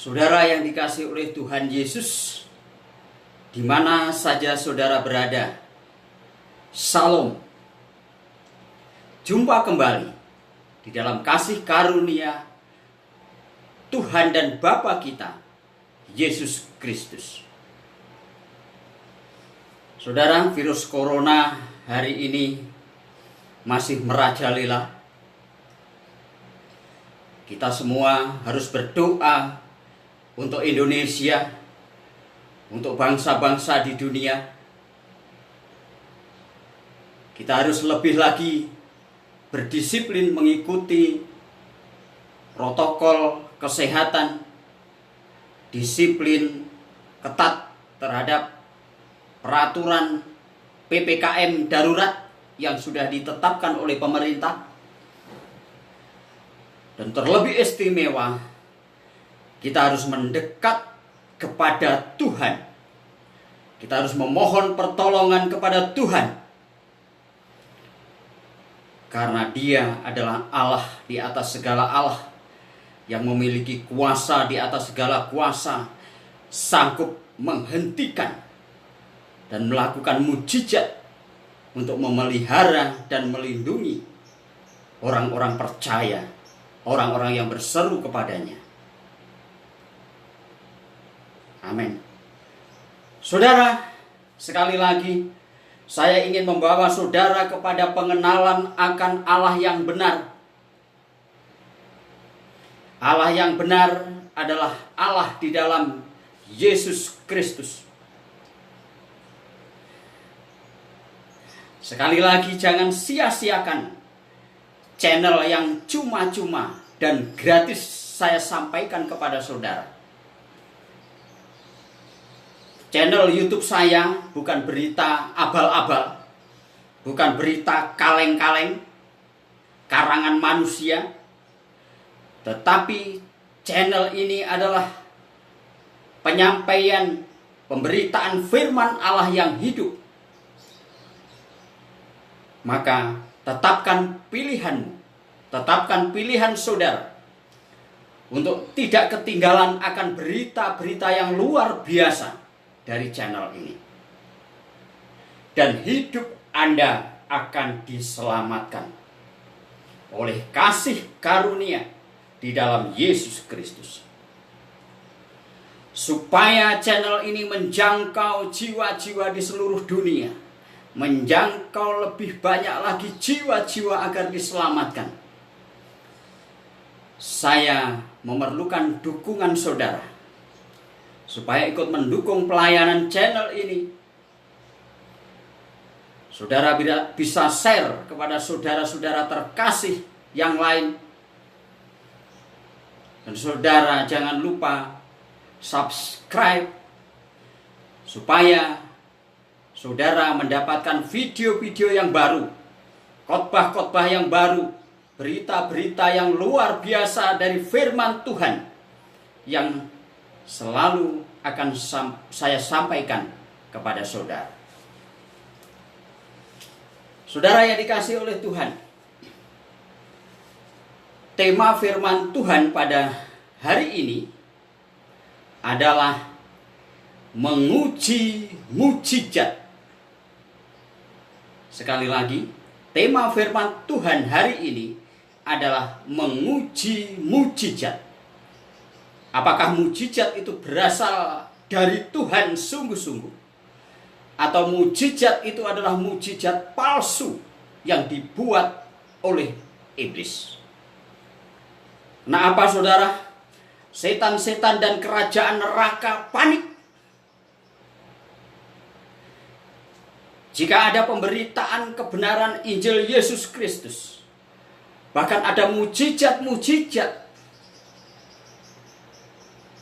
Saudara yang dikasihi oleh Tuhan Yesus, di mana saja saudara berada, Shalom. Jumpa kembali di dalam kasih karunia Tuhan dan Bapa kita, Yesus Kristus. Saudara, virus corona hari ini masih merajalela. Kita semua harus berdoa untuk Indonesia, untuk bangsa-bangsa di dunia. Kita harus lebih lagi berdisiplin mengikuti protokol kesehatan, disiplin ketat terhadap peraturan PPKM darurat yang sudah ditetapkan oleh pemerintah. Dan terlebih istimewa, kita harus mendekat kepada Tuhan. Kita harus memohon pertolongan kepada Tuhan. Karena Dia adalah Allah di atas segala Allah, yang memiliki kuasa di atas segala kuasa, sanggup menghentikan dan melakukan mujizat untuk memelihara dan melindungi orang-orang percaya, orang-orang yang berseru kepadanya. Amin. Saudara, sekali lagi saya ingin membawa saudara kepada pengenalan akan Allah yang benar. Allah yang benar adalah Allah di dalam Yesus Kristus. Sekali lagi, jangan sia-siakan channel yang cuma-cuma dan gratis saya sampaikan kepada saudara. Channel YouTube saya bukan berita abal-abal, bukan berita kaleng-kaleng, karangan manusia, tetapi channel ini adalah penyampaian pemberitaan firman Allah yang hidup. Maka tetapkan pilihanmu, tetapkan pilihan saudara untuk tidak ketinggalan akan berita-berita yang luar biasa dari channel ini. Dan hidup Anda akan diselamatkan oleh kasih karunia di dalam Yesus Kristus. Supaya channel ini menjangkau jiwa-jiwa di seluruh dunia, menjangkau lebih banyak lagi jiwa-jiwa agar diselamatkan, saya memerlukan dukungan saudara supaya ikut mendukung pelayanan channel ini. Saudara bisa share kepada saudara-saudara terkasih yang lain. Dan saudara jangan lupa subscribe supaya saudara mendapatkan video-video yang baru, khotbah-khotbah yang baru, berita-berita yang luar biasa dari firman Tuhan yang selalu akan saya sampaikan kepada saudara. Saudara yang dikasihi oleh Tuhan, tema firman Tuhan pada hari ini adalah menguji mujizat. Sekali lagi, tema firman Tuhan hari ini adalah menguji mujizat. Apakah mujizat itu berasal dari Tuhan sungguh-sungguh, atau mujizat itu adalah mujizat palsu yang dibuat oleh iblis? Nah, apa saudara? Setan-setan dan kerajaan neraka panik jika ada pemberitaan kebenaran Injil Yesus Kristus. Bahkan ada mujizat-mujizat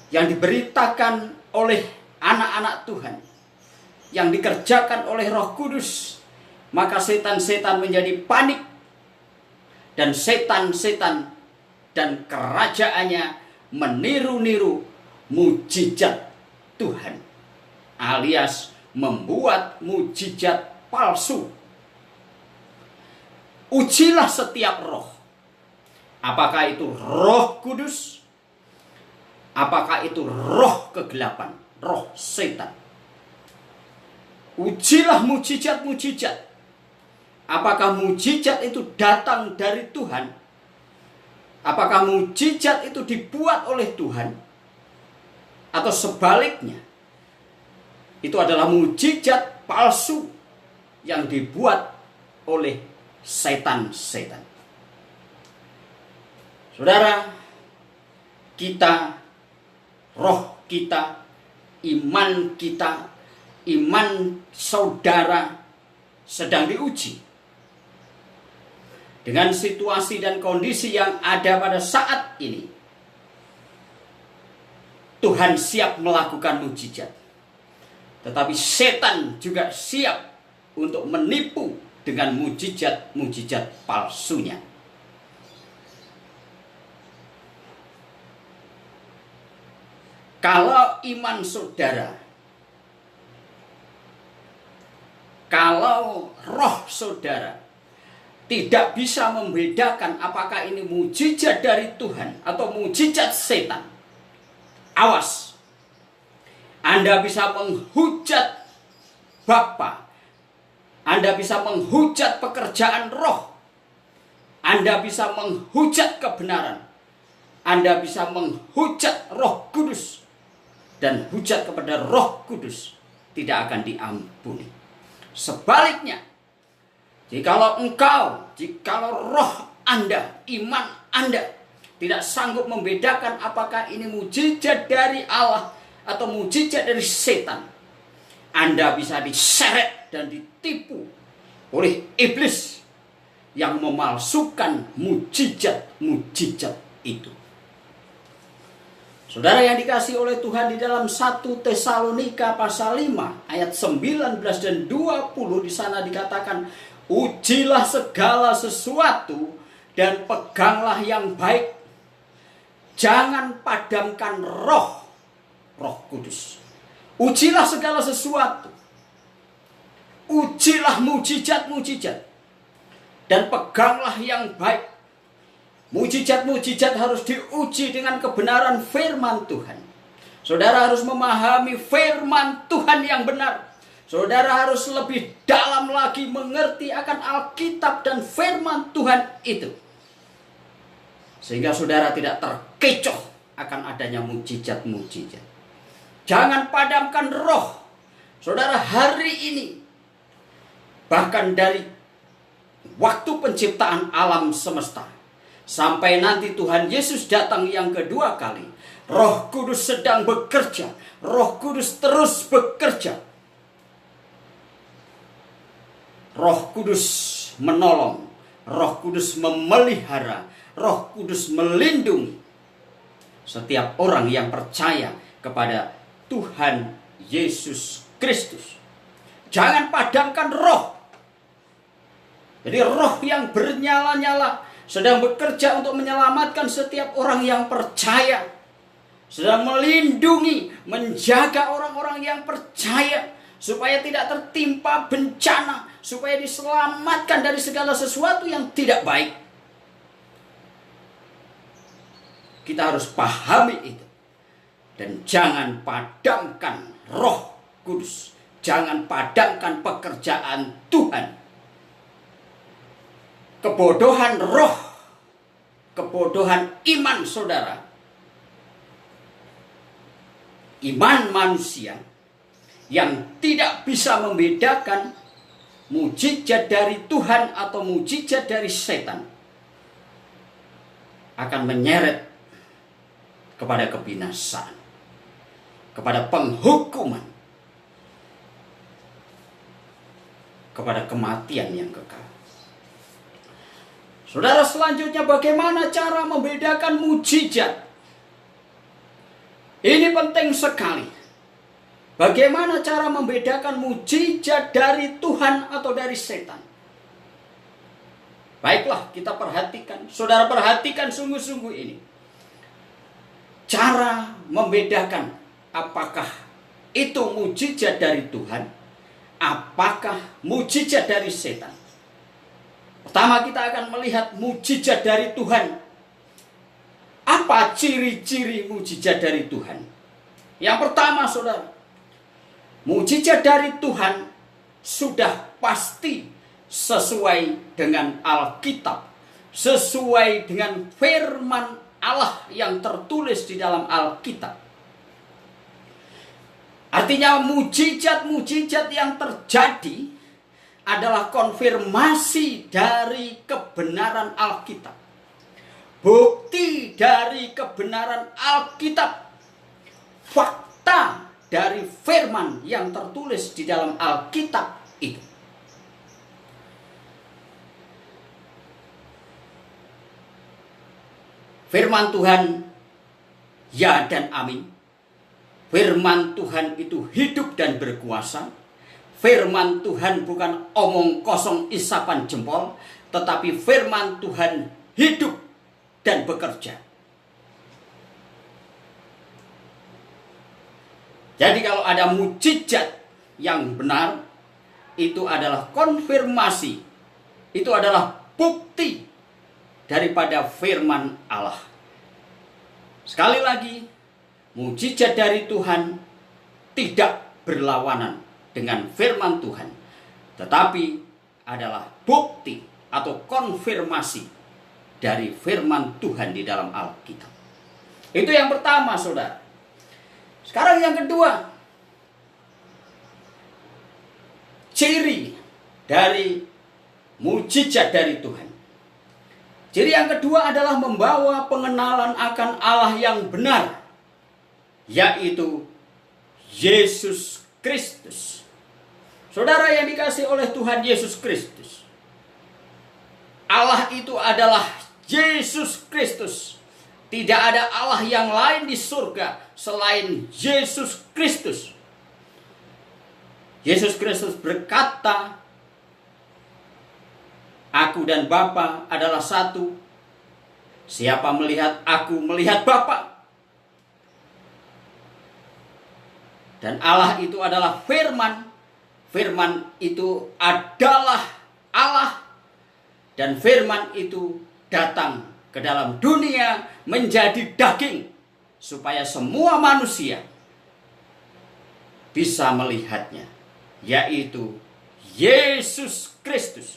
yang diberitakan oleh anak-anak Tuhan, yang dikerjakan oleh Roh Kudus, maka setan-setan menjadi panik, dan setan-setan dan kerajaannya meniru-niru mujizat Tuhan, alias membuat mujizat palsu. Ujilah setiap roh, apakah itu Roh Kudus Apakah itu roh kegelapan, roh setan? Ujilah mujizat-mujizat. Apakah mujizat itu datang dari Tuhan? Apakah mujizat itu dibuat oleh Tuhan? Atau sebaliknya, itu adalah mujizat palsu yang dibuat oleh setan-setan. Saudara, kita, roh kita, iman kita, iman saudara sedang diuji dengan situasi dan kondisi yang ada pada saat ini. Tuhan siap melakukan mujizat, tetapi setan juga siap untuk menipu dengan mujizat-mujizat palsunya. Kalau iman saudara, kalau roh saudara tidak bisa membedakan apakah ini mujizat dari Tuhan atau mujizat setan, awas. Anda bisa menghujat Bapa, Anda bisa menghujat pekerjaan roh, Anda bisa menghujat kebenaran, Anda bisa menghujat Roh Kudus, dan hujat kepada Roh Kudus tidak akan diampuni. Sebaliknya, jikalau roh Anda, iman Anda tidak sanggup membedakan apakah ini mujizat dari Allah atau mujizat dari setan, Anda bisa diseret dan ditipu oleh iblis yang memalsukan mujizat-mujizat itu. Saudara yang dikasihi oleh Tuhan, di dalam 1 Tesalonika pasal 5 ayat 19 dan 20 di sana dikatakan, ujilah segala sesuatu dan peganglah yang baik. Jangan padamkan Roh Kudus. Ujilah segala sesuatu. Ujilah mujizat-mujizat dan peganglah yang baik. Mujizat-mujizat harus diuji dengan kebenaran firman Tuhan. Saudara harus memahami firman Tuhan yang benar. Saudara harus lebih dalam lagi mengerti akan Alkitab dan firman Tuhan itu, sehingga saudara tidak terkecoh akan adanya mujizat-mujizat. Jangan padamkan roh. Saudara, hari ini, bahkan dari waktu penciptaan alam semesta sampai nanti Tuhan Yesus datang yang kedua kali, Roh Kudus sedang bekerja. Roh Kudus terus bekerja. Roh Kudus menolong, Roh Kudus memelihara, Roh Kudus melindungi setiap orang yang percaya kepada Tuhan Yesus Kristus. Jangan padamkan roh. Jadi roh yang bernyala-nyala sedang bekerja untuk menyelamatkan setiap orang yang percaya, sedang melindungi, menjaga orang-orang yang percaya supaya tidak tertimpa bencana, supaya diselamatkan dari segala sesuatu yang tidak baik. Kita harus pahami itu. Dan jangan padamkan Roh Kudus. Jangan padamkan pekerjaan Tuhan. Kebodohan roh, kebodohan iman saudara, iman manusia yang tidak bisa membedakan mujizat dari Tuhan atau mujizat dari setan akan menyeret kepada kebinasaan, kepada penghukuman, kepada kematian yang kekal. Saudara, selanjutnya bagaimana cara membedakan mujizat? Ini penting sekali. Bagaimana cara membedakan mujizat dari Tuhan atau dari setan? Baiklah, kita perhatikan. Saudara perhatikan sungguh-sungguh ini. Cara membedakan apakah itu mujizat dari Tuhan, apakah mujizat dari setan. Pertama kita akan melihat mujizat dari Tuhan. Apa Apa ciri-ciri mujizat dari Tuhan? Yang pertama, saudara, mujizat dari Tuhan sudah pasti sesuai dengan Alkitab, sesuai dengan firman Allah yang tertulis di dalam Alkitab. Artinya mujizat-mujizat yang terjadi adalah konfirmasi dari kebenaran Alkitab. Bukti dari kebenaran Alkitab. Fakta dari firman yang tertulis di dalam Alkitab itu. Firman Tuhan, ya dan amin. Firman Tuhan itu hidup dan berkuasa. Firman Tuhan bukan omong kosong isapan jempol, tetapi firman Tuhan hidup dan bekerja. Jadi kalau ada mujizat yang benar, itu adalah konfirmasi, itu adalah bukti daripada firman Allah. Sekali lagi, mujizat dari Tuhan tidak berlawanan dengan firman Tuhan, tetapi adalah bukti atau konfirmasi dari firman Tuhan di dalam Alkitab. Itu yang pertama, saudara. Sekarang yang kedua, ciri dari mujizat dari Tuhan. Ciri yang kedua adalah membawa pengenalan akan Allah yang benar, yaitu Yesus Kristus. Saudara yang dikasihi oleh Tuhan Yesus Kristus, Allah itu adalah Yesus Kristus. Tidak ada Allah yang lain di surga selain Yesus Kristus. Yesus Kristus berkata, Aku dan Bapa adalah satu. Siapa melihat aku, melihat Bapa. Dan Allah itu adalah firman. Firman itu adalah Allah. Dan firman itu datang ke dalam dunia menjadi daging, supaya semua manusia bisa melihatnya, yaitu Yesus Kristus.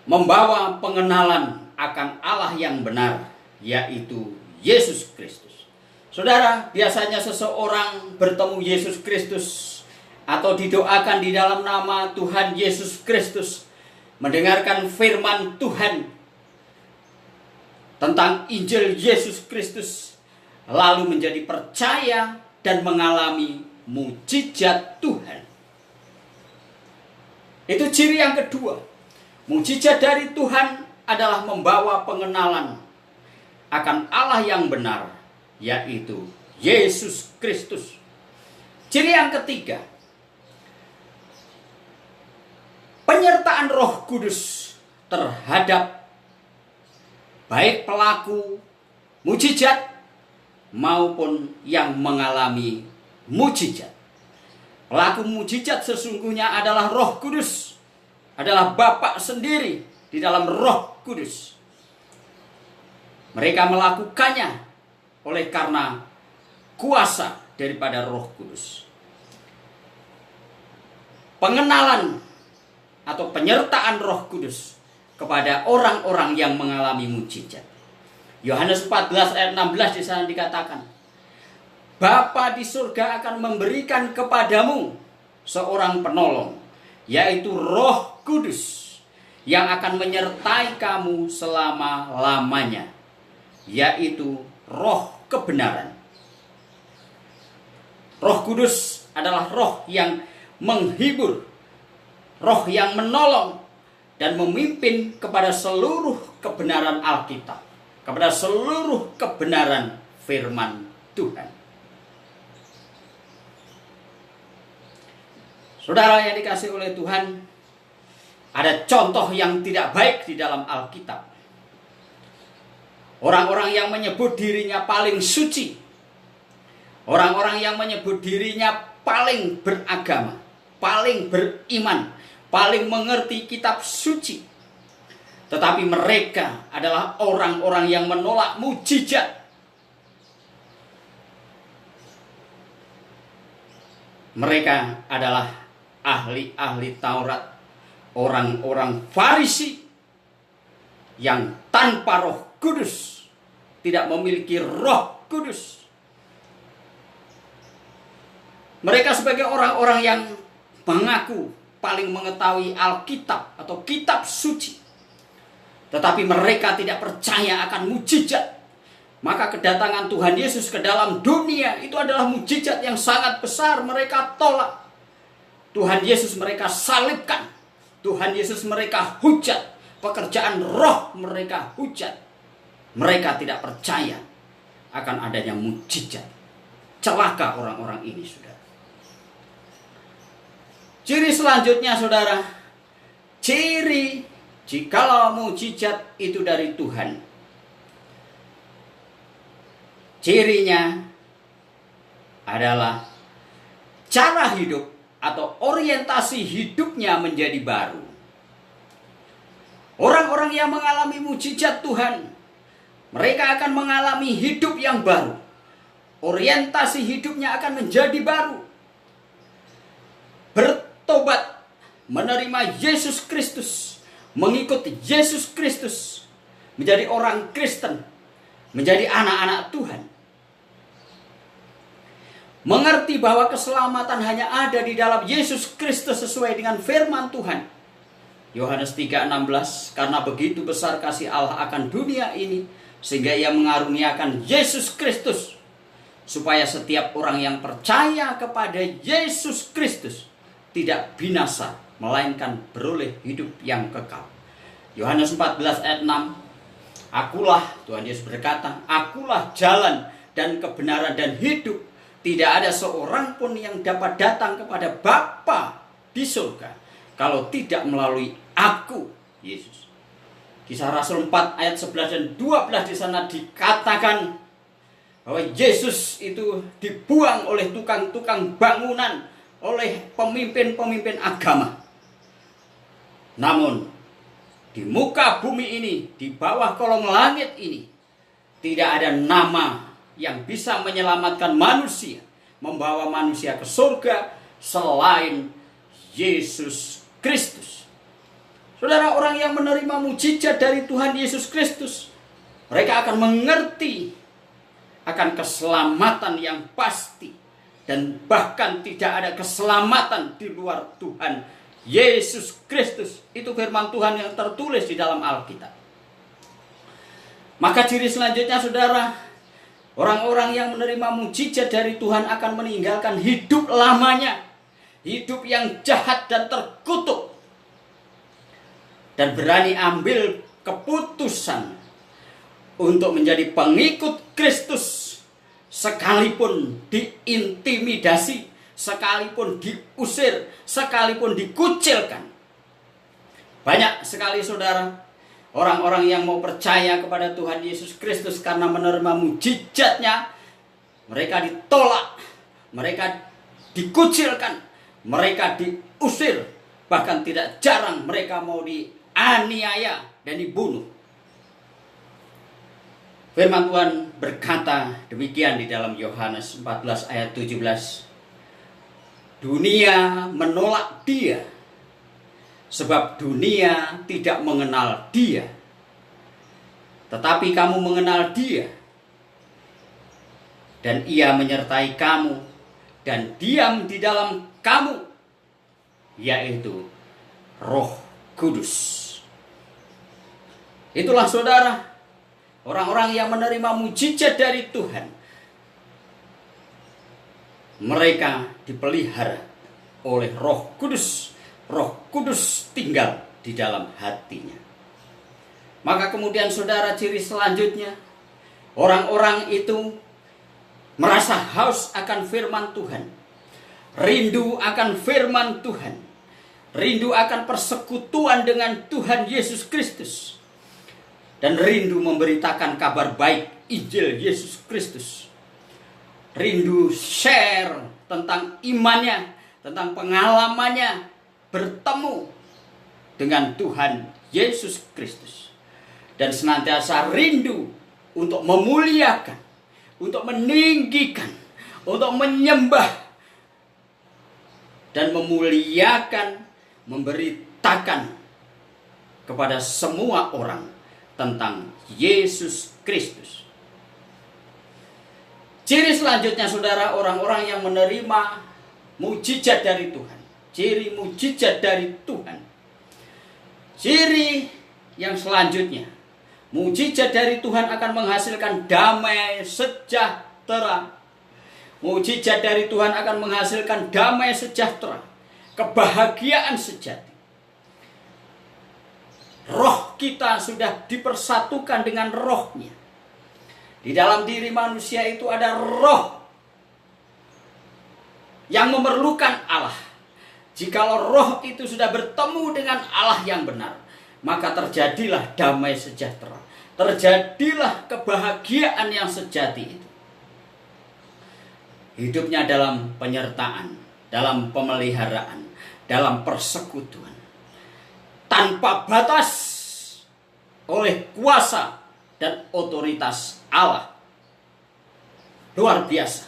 Membawa pengenalan akan Allah yang benar, yaitu Yesus Kristus. Saudara, biasanya seseorang bertemu Yesus Kristus atau didoakan di dalam nama Tuhan Yesus Kristus, mendengarkan firman Tuhan tentang Injil Yesus Kristus, lalu menjadi percaya dan mengalami mujizat Tuhan. Itu ciri yang kedua. Mujizat dari Tuhan adalah membawa pengenalan akan Allah yang benar, yaitu Yesus Kristus. Ciri yang ketiga, penyertaan Roh Kudus terhadap baik pelaku mujizat maupun yang mengalami mujizat. Pelaku mujizat sesungguhnya adalah Roh Kudus, adalah Bapa sendiri di dalam Roh Kudus. Mereka melakukannya oleh karena kuasa daripada Roh Kudus. Pengenalan atau penyertaan Roh Kudus kepada orang-orang yang mengalami mujizat. Yohanes 14 ayat 16 di sana dikatakan, Bapa di surga akan memberikan kepadamu seorang penolong, yaitu Roh Kudus, yang akan menyertai kamu selama-lamanya, yaitu Roh kebenaran. Roh Kudus adalah roh yang menghibur, roh yang menolong dan memimpin kepada seluruh kebenaran Alkitab, kepada seluruh kebenaran firman Tuhan. Saudara yang dikasihi oleh Tuhan, ada contoh yang tidak baik di dalam Alkitab. Orang-orang yang menyebut dirinya paling suci, orang-orang yang menyebut dirinya paling beragama, paling beriman, paling mengerti kitab suci, Tetapi mereka adalah orang-orang yang menolak mujizat. Mereka adalah ahli-ahli Taurat, orang-orang Farisi yang tanpa Roh Kudus, tidak memiliki Roh Kudus. Mereka sebagai orang-orang yang mengaku paling mengetahui Alkitab atau kitab suci, tetapi mereka tidak percaya akan mujizat. Maka kedatangan Tuhan Yesus ke dalam dunia itu adalah mujizat yang sangat besar. Mereka tolak. Tuhan Yesus mereka salibkan. Tuhan Yesus mereka hujat. Pekerjaan roh mereka hujat. Mereka tidak percaya akan adanya mujizat. Celaka orang-orang ini, saudara. Ciri selanjutnya, saudara. Ciri jikalau mujizat itu dari Tuhan, cirinya adalah cara hidup atau orientasi hidupnya menjadi baru. Orang-orang yang mengalami mujizat Tuhan, mereka akan mengalami hidup yang baru. Orientasi hidupnya akan menjadi baru. Bertobat, menerima Yesus Kristus, mengikut Yesus Kristus, menjadi orang Kristen, menjadi anak-anak Tuhan. Mengerti bahwa keselamatan hanya ada di dalam Yesus Kristus sesuai dengan firman Tuhan. Yohanes 3:16, karena begitu besar kasih Allah akan dunia ini, sehingga ia mengaruniakan Yesus Kristus, supaya setiap orang yang percaya kepada Yesus Kristus tidak binasa, melainkan beroleh hidup yang kekal. Yohanes 14:6, akulah, Tuhan Yesus berkata, akulah jalan dan kebenaran dan hidup. Tidak ada seorang pun yang dapat datang kepada Bapa di surga kalau tidak melalui aku, Yesus. Kisah Rasul 4 ayat 11 dan 12 di sana dikatakan bahwa Yesus itu dibuang oleh tukang-tukang bangunan, oleh pemimpin-pemimpin agama. Namun di muka bumi ini, di bawah kolong langit ini, tidak ada nama yang bisa menyelamatkan manusia, membawa manusia ke surga selain Yesus Kristus. Saudara, orang yang menerima mujizat dari Tuhan Yesus Kristus, mereka akan mengerti akan keselamatan yang pasti, dan bahkan tidak ada keselamatan di luar Tuhan Yesus Kristus. Itu firman Tuhan yang tertulis di dalam Alkitab. Maka ciri selanjutnya, saudara, orang-orang yang menerima mujizat dari Tuhan akan meninggalkan hidup lamanya, hidup yang jahat dan terkutuk, dan berani ambil keputusan untuk menjadi pengikut Kristus, sekalipun diintimidasi, sekalipun diusir, sekalipun dikucilkan. Banyak sekali, saudara, orang-orang yang mau percaya kepada Tuhan Yesus Kristus karena menerima mujizatnya, mereka ditolak, mereka dikucilkan, mereka diusir, bahkan tidak jarang mereka mau dianiaya dan dibunuh. Firman Tuhan berkata demikian di dalam Yohanes 14 ayat 17. Dunia menolak dia, sebab dunia tidak mengenal dia. Tetapi kamu mengenal dia, dan ia menyertai kamu, dan diam di dalam kamu, yaitu Roh Kudus. Itulah, saudara, orang-orang yang menerima mujizat dari Tuhan. Mereka dipelihara oleh Roh Kudus. Roh Kudus tinggal di dalam hatinya. Maka kemudian, saudara, ciri selanjutnya, orang-orang itu merasa haus akan firman Tuhan, rindu akan firman Tuhan, rindu akan persekutuan dengan Tuhan Yesus Kristus, dan rindu memberitakan kabar baik Injil Yesus Kristus. Rindu share tentang imannya, tentang pengalamannya bertemu dengan Tuhan Yesus Kristus. Dan senantiasa rindu untuk memuliakan, untuk meninggikan, untuk menyembah, dan memuliakan, memberitakan kepada semua orang tentang Yesus Kristus. Ciri selanjutnya, saudara, orang-orang yang menerima mujizat dari Tuhan. Ciri mujizat dari Tuhan. Ciri yang selanjutnya, mujizat dari Tuhan akan menghasilkan damai sejahtera. Mujizat dari Tuhan akan menghasilkan damai sejahtera, kebahagiaan sejati. Roh kita sudah dipersatukan dengan rohnya. Di dalam diri manusia itu ada roh yang memerlukan Allah. Jikalau roh itu sudah bertemu dengan Allah yang benar, maka terjadilah damai sejahtera. Terjadilah kebahagiaan yang sejati itu. Hidupnya dalam penyertaan, dalam pemeliharaan, dalam persekutuan, tanpa batas, oleh kuasa dan otoritas Allah. Luar biasa.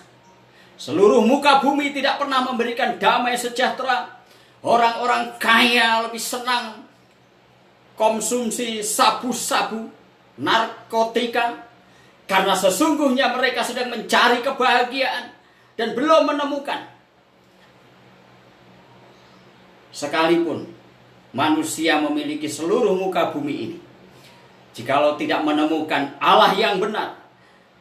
Seluruh muka bumi tidak pernah memberikan damai sejahtera. Orang-orang kaya lebih senang konsumsi sabu-sabu, narkotika, karena sesungguhnya mereka sedang mencari kebahagiaan dan belum menemukan. Sekalipun manusia memiliki seluruh muka bumi ini, jikalau tidak menemukan Allah yang benar,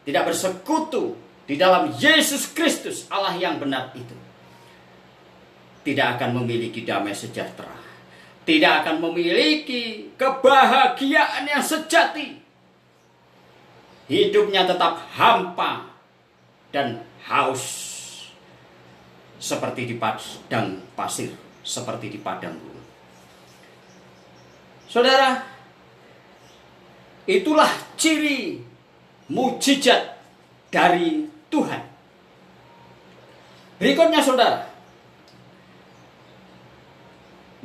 tidak bersekutu di dalam Yesus Kristus, Allah yang benar itu, tidak akan memiliki damai sejahtera, tidak akan memiliki kebahagiaan yang sejati. Hidupnya tetap hampa dan haus, seperti di padang pasir, seperti di padang gurun. Saudara, itulah ciri mujizat dari Tuhan. Berikutnya, saudara,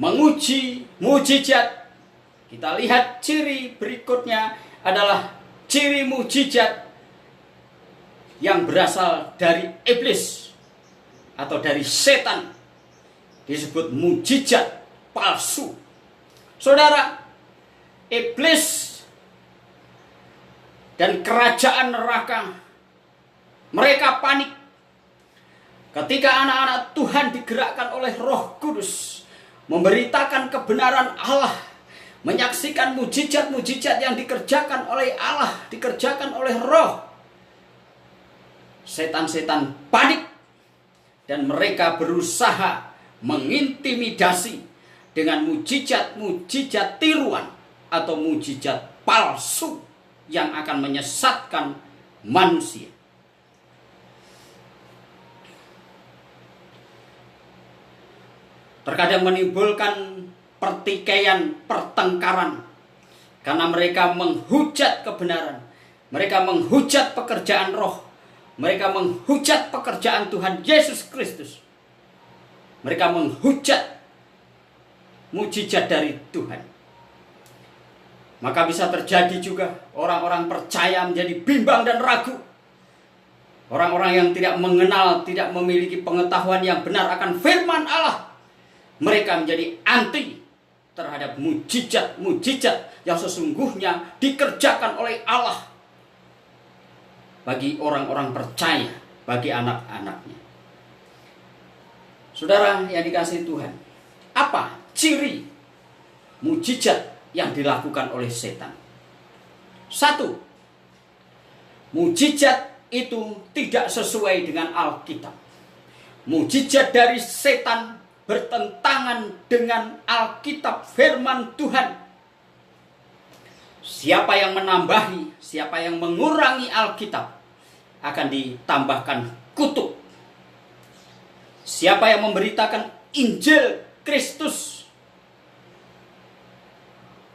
menguji mujizat. Kita lihat ciri berikutnya adalah ciri mujizat yang berasal dari iblis atau dari setan. Disebut mujizat palsu. Saudara, iblis dan kerajaan neraka, mereka panik ketika anak-anak Tuhan digerakkan oleh Roh Kudus memberitakan kebenaran Allah, menyaksikan mujizat-mujizat yang dikerjakan oleh Allah, dikerjakan oleh Roh. Setan-setan panik dan mereka berusaha mengintimidasi dengan mujizat-mujizat tiruan atau mujizat palsu yang akan menyesatkan manusia. Terkadang menimbulkan pertikaian, pertengkaran, karena mereka menghujat kebenaran, mereka menghujat pekerjaan Roh, mereka menghujat pekerjaan Tuhan Yesus Kristus, mereka menghujat mujizat dari Tuhan. Maka bisa terjadi juga orang-orang percaya menjadi bimbang dan ragu. Orang-orang yang tidak mengenal, tidak memiliki pengetahuan yang benar akan firman Allah, mereka menjadi anti terhadap mujizat-mujizat yang sesungguhnya dikerjakan oleh Allah bagi orang-orang percaya, bagi anak-anaknya. Saudara yang dikasihi Tuhan, apa ciri mujizat yang dilakukan oleh setan? Satu, mujizat itu tidak sesuai dengan Alkitab. Mujizat dari setan bertentangan dengan Alkitab, firman Tuhan. Siapa yang menambahi, siapa yang mengurangi Alkitab akan ditambahkan kutuk. Siapa yang memberitakan Injil Kristus,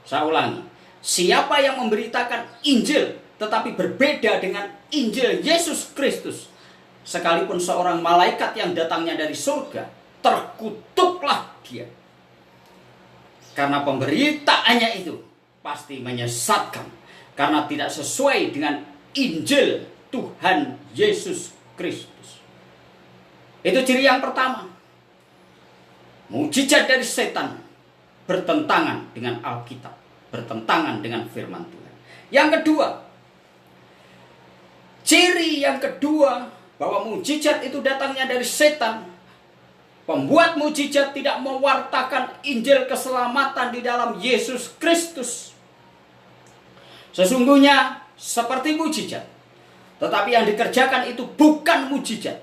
saya ulangi, siapa yang memberitakan Injil tetapi berbeda dengan Injil Yesus Kristus, sekalipun seorang malaikat yang datangnya dari surga, terkutuklah dia. Karena pemberitaannya itu pasti menyesatkan. Karena tidak sesuai dengan Injil Tuhan Yesus Kristus. Itu ciri yang pertama. Mujizat dari setan bertentangan dengan Alkitab, bertentangan dengan firman Tuhan. Yang kedua, ciri yang kedua bahwa mujizat itu datangnya dari setan. Pembuat mujizat tidak mewartakan Injil keselamatan di dalam Yesus Kristus. Sesungguhnya seperti mujizat, tetapi yang dikerjakan itu bukan mujizat,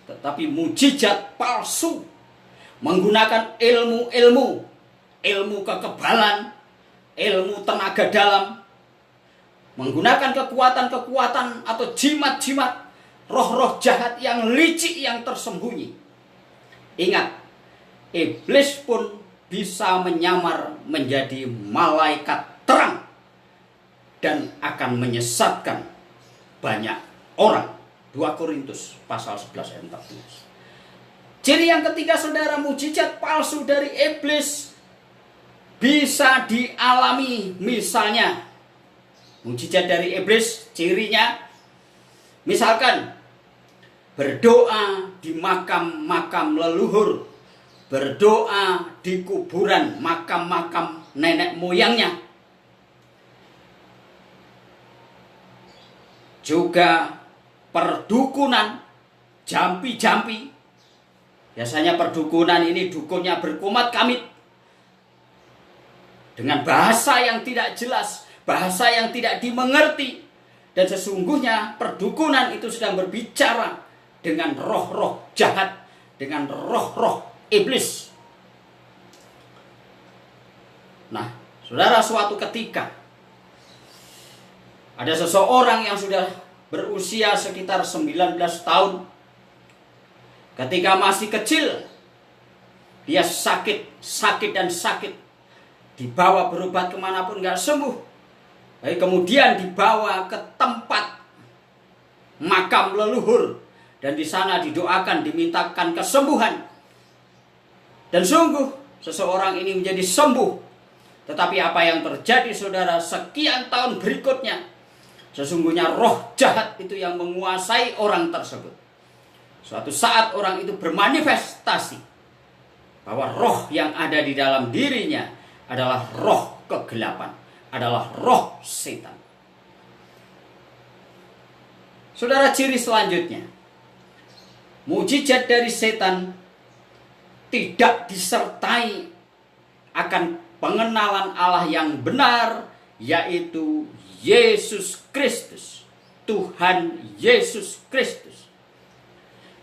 tetapi mujizat palsu, menggunakan ilmu kekebalan, ilmu tenaga dalam, menggunakan kekuatan-kekuatan atau jimat-jimat, roh-roh jahat yang licik yang tersembunyi. Ingat, iblis pun bisa menyamar menjadi malaikat terang dan akan menyesatkan banyak orang. 2 Korintus pasal 11 ayat 14. Ciri yang ketiga, saudara, mujizat palsu dari iblis bisa dialami. Misalnya, mujizat dari iblis cirinya, misalkan berdoa di makam-makam leluhur, berdoa di kuburan makam-makam nenek moyangnya. Juga perdukunan, jampi-jampi. Biasanya perdukunan ini dukunnya berkomat kamit dengan bahasa yang tidak jelas, bahasa yang tidak dimengerti. Dan sesungguhnya perdukunan itu sedang berbicara dengan roh-roh jahat, dengan roh-roh iblis. Nah, saudara, suatu ketika ada seseorang yang sudah berusia sekitar 19 tahun. Ketika masih kecil, dia sakit. Dibawa berobat kemanapun gak sembuh. Lalu kemudian dibawa ke tempat makam leluhur. Dan di sana didoakan, dimintakan kesembuhan. Dan sungguh, seseorang ini menjadi sembuh. Tetapi apa yang terjadi, saudara, sekian tahun berikutnya, sesungguhnya roh jahat itu yang menguasai orang tersebut. Suatu saat orang itu bermanifestasi bahwa roh yang ada di dalam dirinya adalah roh kegelapan, adalah roh setan. Saudara, ciri selanjutnya, mujizat dari setan tidak disertai akan pengenalan Allah yang benar, yaitu Yesus Kristus, Tuhan Yesus Kristus.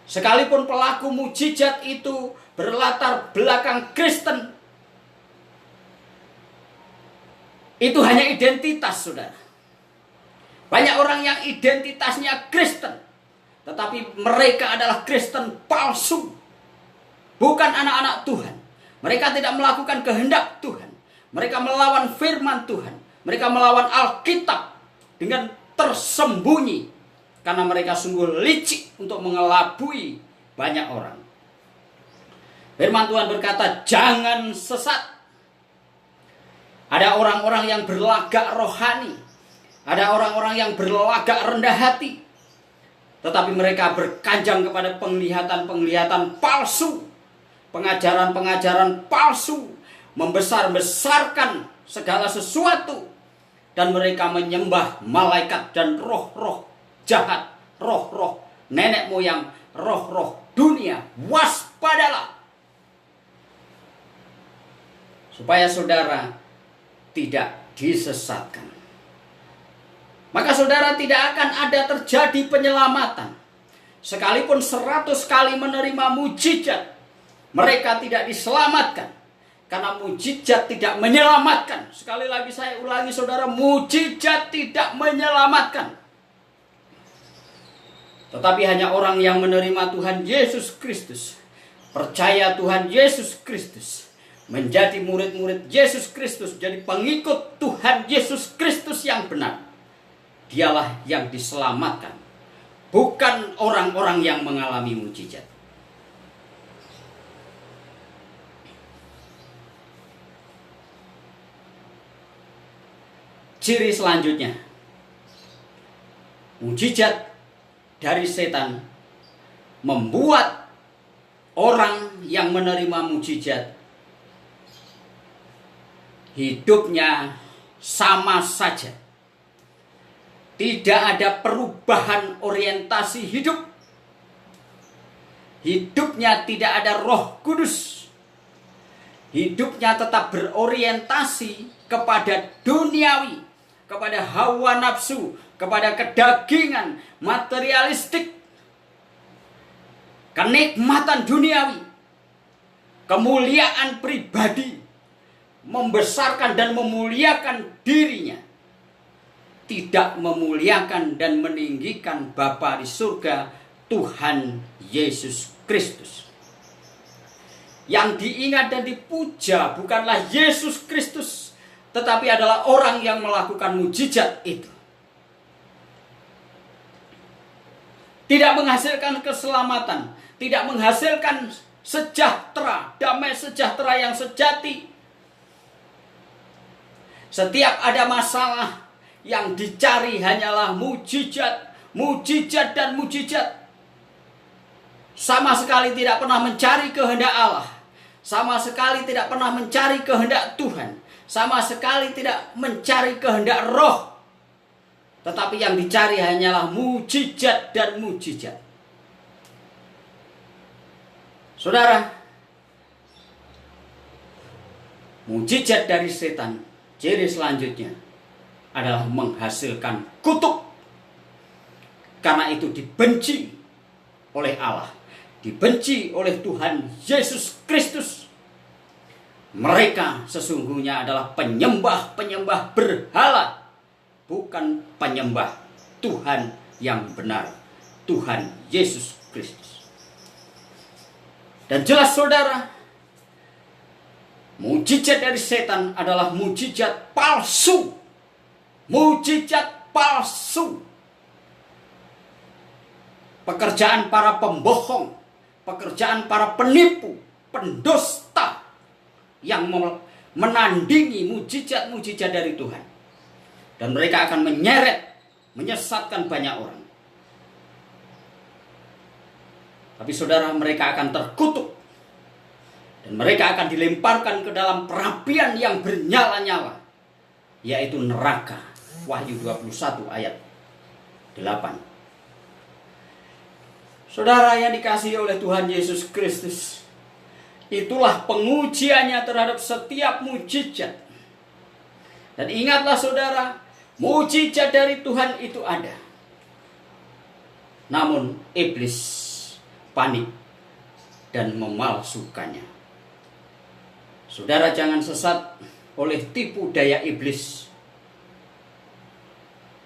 Sekalipun pelaku mujizat itu berlatar belakang Kristen, itu hanya identitas, saudara. Banyak orang yang identitasnya Kristen, tetapi mereka adalah Kristen palsu, bukan anak-anak Tuhan. Mereka tidak melakukan kehendak Tuhan. Mereka melawan firman Tuhan. Mereka melawan Alkitab dengan tersembunyi, karena mereka sungguh licik untuk mengelabui banyak orang. Firman Tuhan berkata, jangan sesat. Ada orang-orang yang berlagak rohani, ada orang-orang yang berlagak rendah hati, tetapi mereka berkanjang kepada penglihatan-penglihatan palsu, pengajaran-pengajaran palsu, membesar-besarkan segala sesuatu, dan mereka menyembah malaikat dan roh-roh jahat, roh-roh nenek moyang, roh-roh dunia. Waspadalah, supaya saudara tidak disesatkan. Maka saudara, tidak akan ada terjadi penyelamatan. Sekalipun 100 kali menerima mujizat, mereka tidak diselamatkan. Karena mujizat tidak menyelamatkan. Sekali lagi saya ulangi, saudara, mujizat tidak menyelamatkan. Tetapi hanya orang yang menerima Tuhan Yesus Kristus, percaya Tuhan Yesus Kristus, menjadi murid-murid Yesus Kristus, jadi pengikut Tuhan Yesus Kristus yang benar, dialah yang diselamatkan, bukan orang-orang yang mengalami mujizat. Ciri selanjutnya, mujizat dari setan membuat orang yang menerima mujizat hidupnya sama saja. Tidak ada perubahan orientasi hidup. Hidupnya tidak ada Roh Kudus. Hidupnya tetap berorientasi kepada duniawi, kepada hawa nafsu, kepada kedagingan, materialistik, kenikmatan duniawi, kemuliaan pribadi, membesarkan dan memuliakan dirinya, tidak memuliakan dan meninggikan Bapa di surga, Tuhan Yesus Kristus. Yang diingat dan dipuja bukanlah Yesus Kristus, tetapi adalah orang yang melakukan mujizat itu. Tidak menghasilkan keselamatan, tidak menghasilkan sejahtera, damai sejahtera yang sejati. Setiap ada masalah, yang dicari hanyalah mujizat, mujizat dan mujizat. Sama sekali tidak pernah mencari kehendak Allah. Sama sekali tidak pernah mencari kehendak Tuhan. Sama sekali tidak mencari kehendak Roh. Tetapi yang dicari hanyalah mujizat dan mujizat. Saudara, mujizat dari setan, ciri selanjutnya adalah menghasilkan kutuk. Karena itu dibenci oleh Allah, dibenci oleh Tuhan Yesus Kristus. Mereka sesungguhnya adalah penyembah-penyembah berhala, bukan penyembah Tuhan yang benar, Tuhan Yesus Kristus. Dan jelas saudara, mujizat dari setan adalah mujizat palsu. Mujizat palsu. Pekerjaan para pembohong, pekerjaan para penipu, pendusta yang menandingi mujizat-mujizat dari Tuhan. Dan mereka akan menyeret, menyesatkan banyak orang. Tapi saudara, mereka akan terkutuk. Dan mereka akan dilemparkan ke dalam perapian yang bernyala-nyala, yaitu neraka. Wahyu 21 ayat 8. Saudara yang dikasihi oleh Tuhan Yesus Kristus, itulah pengujiannya terhadap setiap mujizat. Dan ingatlah saudara, mujizat dari Tuhan itu ada. Namun iblis panik dan memalsukannya. Saudara jangan sesat oleh tipu daya iblis.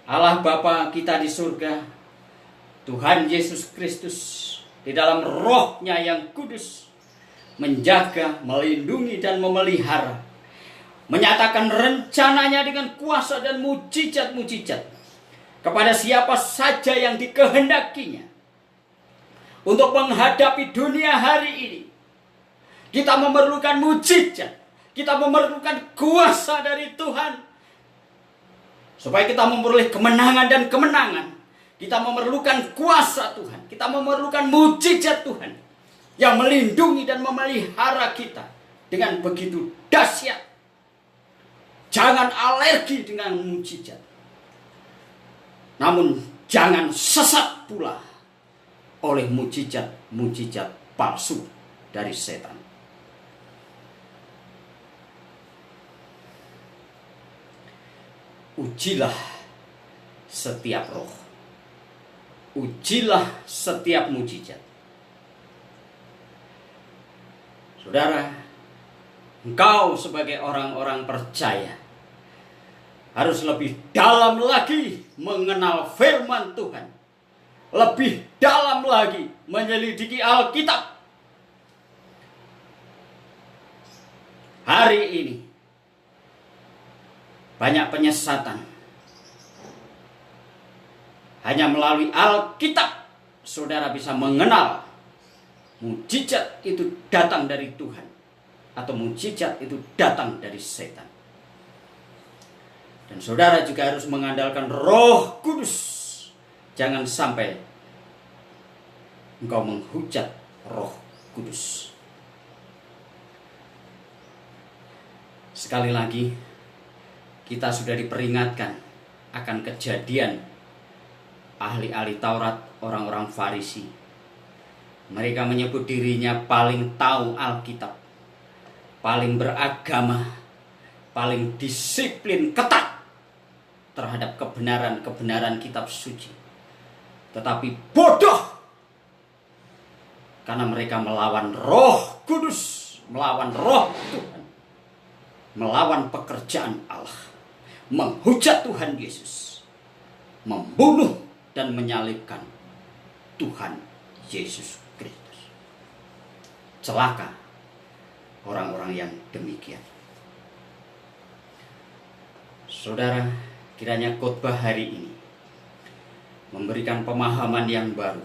Allah Bapa kita di surga, Tuhan Yesus Kristus di dalam rohnya yang kudus, menjaga, melindungi dan memelihara, menyatakan rencananya dengan kuasa dan mujizat-mujizat kepada siapa saja yang dikehendakinya. Untuk menghadapi dunia hari ini, kita memerlukan mujizat, kita memerlukan kuasa dari Tuhan. Supaya kita memperoleh kemenangan dan kemenangan, kita memerlukan kuasa Tuhan, kita memerlukan mujizat Tuhan yang melindungi dan memelihara kita dengan begitu dahsyat. Jangan alergi dengan mujizat, namun jangan sesat pula oleh mujizat-mujizat palsu dari setan. Ujilah setiap roh, ujilah setiap mujizat. Saudara, engkau sebagai orang-orang percaya harus lebih dalam lagi mengenal firman Tuhan, lebih dalam lagi menyelidiki Alkitab. Hari ini banyak penyesatan. Hanya melalui Alkitab saudara bisa mengenal mujizat itu datang dari Tuhan atau mujizat itu datang dari setan. Dan saudara juga harus mengandalkan Roh Kudus. Jangan sampai engkau menghujat Roh Kudus. Sekali lagi, kita sudah diperingatkan akan kejadian ahli-ahli Taurat, orang-orang Farisi. Mereka menyebut dirinya paling tahu Alkitab, paling beragama, paling disiplin ketat terhadap kebenaran-kebenaran kitab suci. Tetapi bodoh, karena mereka melawan Roh Kudus, melawan Roh Tuhan, melawan pekerjaan Allah, menghujat Tuhan Yesus, membunuh dan menyalibkan Tuhan Yesus Kristus. Celaka orang-orang yang demikian. Saudara, kiranya khotbah hari ini memberikan pemahaman yang baru,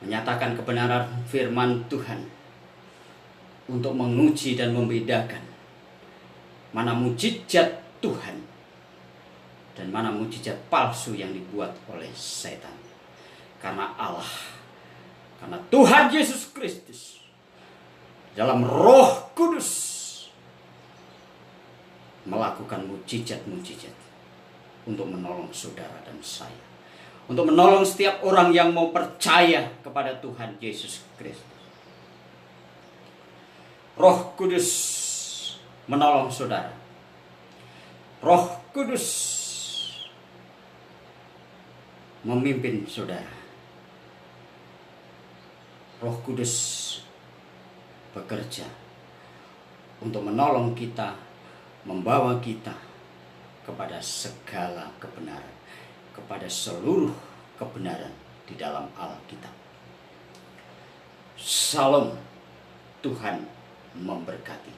menyatakan kebenaran firman Tuhan untuk menguji dan membedakan mana mujizat Tuhan dan mana mujizat palsu yang dibuat oleh setan. Karena Allah, karena Tuhan Yesus Kristus dalam Roh Kudus melakukan mujizat-mujizat untuk menolong saudara dan saya, untuk menolong setiap orang yang mau percaya kepada Tuhan Yesus Kristus. Roh Kudus menolong saudara. Roh Kudus memimpin saudara. Roh Kudus bekerja untuk menolong kita, membawa kita kepada segala kebenaran, kepada seluruh kebenaran di dalam Alkitab. Salam, Tuhan memberkati.